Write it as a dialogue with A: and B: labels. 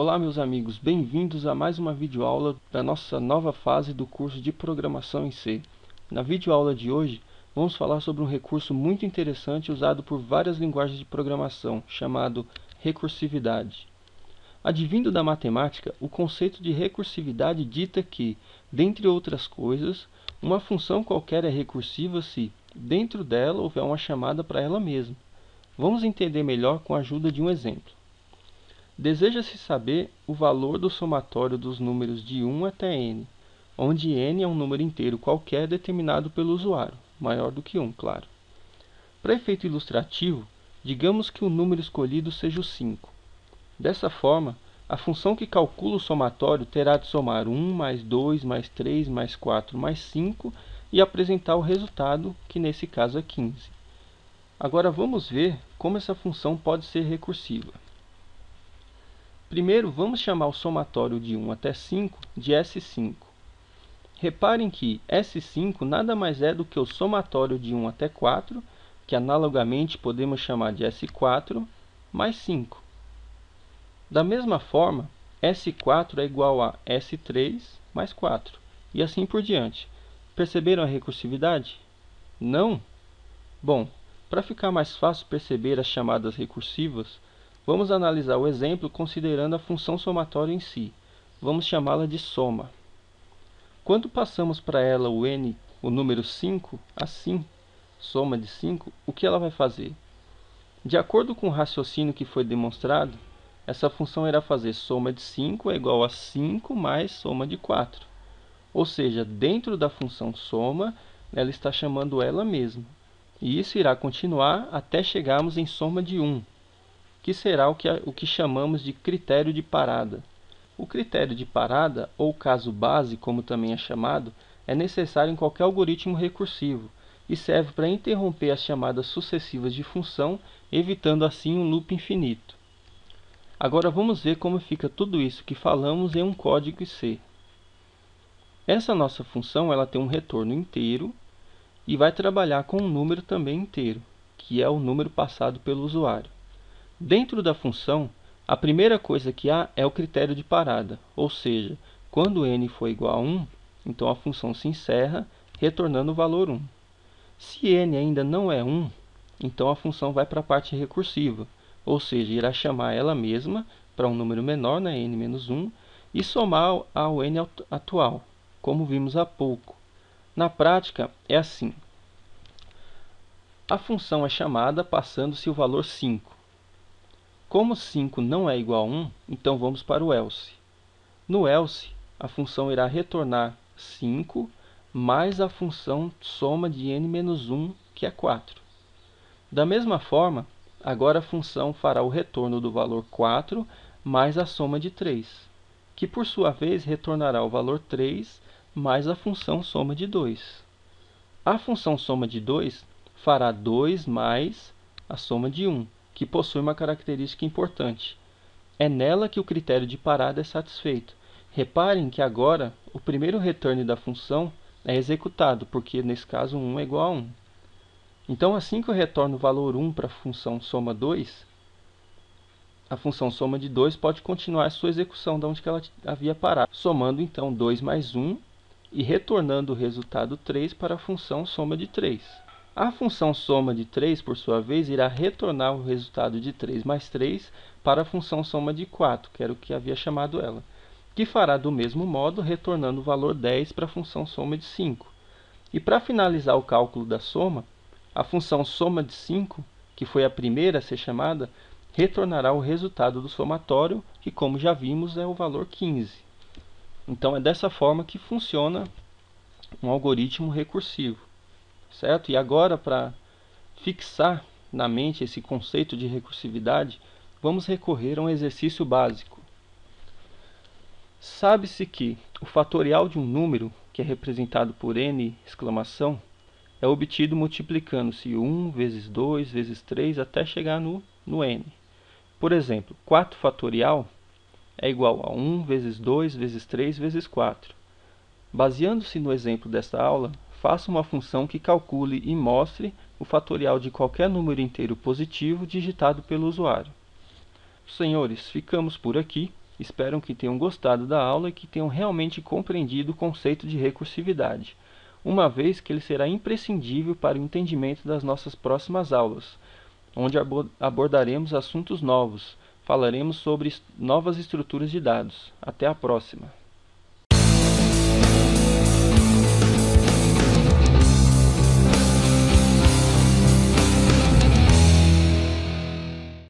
A: Olá meus amigos, bem-vindos a mais uma videoaula da nossa nova fase do curso de Programação em C. Na videoaula de hoje, vamos falar sobre um recurso muito interessante usado por várias linguagens de programação, chamado recursividade. Advindo da matemática, o conceito de recursividade dita que, dentre outras coisas, uma função qualquer é recursiva se, dentro dela, houver uma chamada para ela mesma. Vamos entender melhor com a ajuda de um exemplo. Deseja-se saber o valor do somatório dos números de 1 até n, onde n é um número inteiro qualquer determinado pelo usuário, maior do que 1, claro. Para efeito ilustrativo, digamos que o número escolhido seja o 5. Dessa forma, a função que calcula o somatório terá de somar 1 mais 2 mais 3 mais 4 mais 5 e apresentar o resultado, que nesse caso é 15. Agora vamos ver como essa função pode ser recursiva. Primeiro, vamos chamar o somatório de 1 até 5 de S5. Reparem que S5 nada mais é do que o somatório de 1 até 4, que analogamente podemos chamar de S4, mais 5. Da mesma forma, S4 é igual a S3 mais 4, e assim por diante. Perceberam a recursividade? Não? Bom, para ficar mais fácil perceber as chamadas recursivas, vamos analisar o exemplo considerando a função somatória em si. Vamos chamá-la de soma. Quando passamos para ela o número 5, assim, soma de 5, o que ela vai fazer? De acordo com o raciocínio que foi demonstrado, essa função irá fazer soma de 5 é igual a 5 mais soma de 4. Ou seja, dentro da função soma, ela está chamando ela mesma. E isso irá continuar até chegarmos em soma de 1. Que será o que chamamos de critério de parada. O critério de parada, ou caso base, como também é chamado, é necessário em qualquer algoritmo recursivo e serve para interromper as chamadas sucessivas de função, evitando assim um loop infinito. Agora vamos ver como fica tudo isso que falamos em um código C. Essa nossa função ela tem um retorno inteiro e vai trabalhar com um número também inteiro, que é o número passado pelo usuário. Dentro da função, a primeira coisa que há é o critério de parada, ou seja, quando n for igual a 1, então a função se encerra, retornando o valor 1. Se n ainda não é 1, então a função vai para a parte recursiva, ou seja, irá chamar ela mesma para um número menor, n-1, e somar ao n atual, como vimos há pouco. Na prática, é assim. A função é chamada passando-se o valor 5. Como 5 não é igual a 1, então vamos para o else. No else, a função irá retornar 5 mais a função soma de n-1, que é 4. Da mesma forma, agora a função fará o retorno do valor 4 mais a soma de 3, que por sua vez retornará o valor 3 mais a função soma de 2. A função soma de 2 fará 2 mais a soma de 1. Que possui uma característica importante. É nela que o critério de parada é satisfeito. Reparem que agora o primeiro return da função é executado, porque nesse caso 1 é igual a 1. Então, assim que eu retorno o valor 1 para a função soma 2, a função soma de 2 pode continuar a sua execução de onde que ela havia parado, somando então 2 mais 1 e retornando o resultado 3 para a função soma de 3. A função soma de 3, por sua vez, irá retornar o resultado de 3 mais 3 para a função soma de 4, que era o que havia chamado ela, que fará do mesmo modo, retornando o valor 10 para a função soma de 5. E para finalizar o cálculo da soma, a função soma de 5, que foi a primeira a ser chamada, retornará o resultado do somatório, que como já vimos é o valor 15. Então é dessa forma que funciona um algoritmo recursivo. Certo? E agora, para fixar na mente esse conceito de recursividade, vamos recorrer a um exercício básico. Sabe-se que o fatorial de um número, que é representado por n exclamação, é obtido multiplicando-se 1 vezes 2 vezes 3 até chegar no n. Por exemplo, 4 fatorial é igual a 1 vezes 2 vezes 3 vezes 4. Baseando-se no exemplo desta aula, faça uma função que calcule e mostre o fatorial de qualquer número inteiro positivo digitado pelo usuário. Senhores, ficamos por aqui Espero que tenham gostado da aula e que tenham realmente compreendido o conceito de recursividade, uma vez que ele será imprescindível para o entendimento das nossas próximas aulas, onde abordaremos assuntos novos, falaremos sobre novas estruturas de dados. Até a próxima!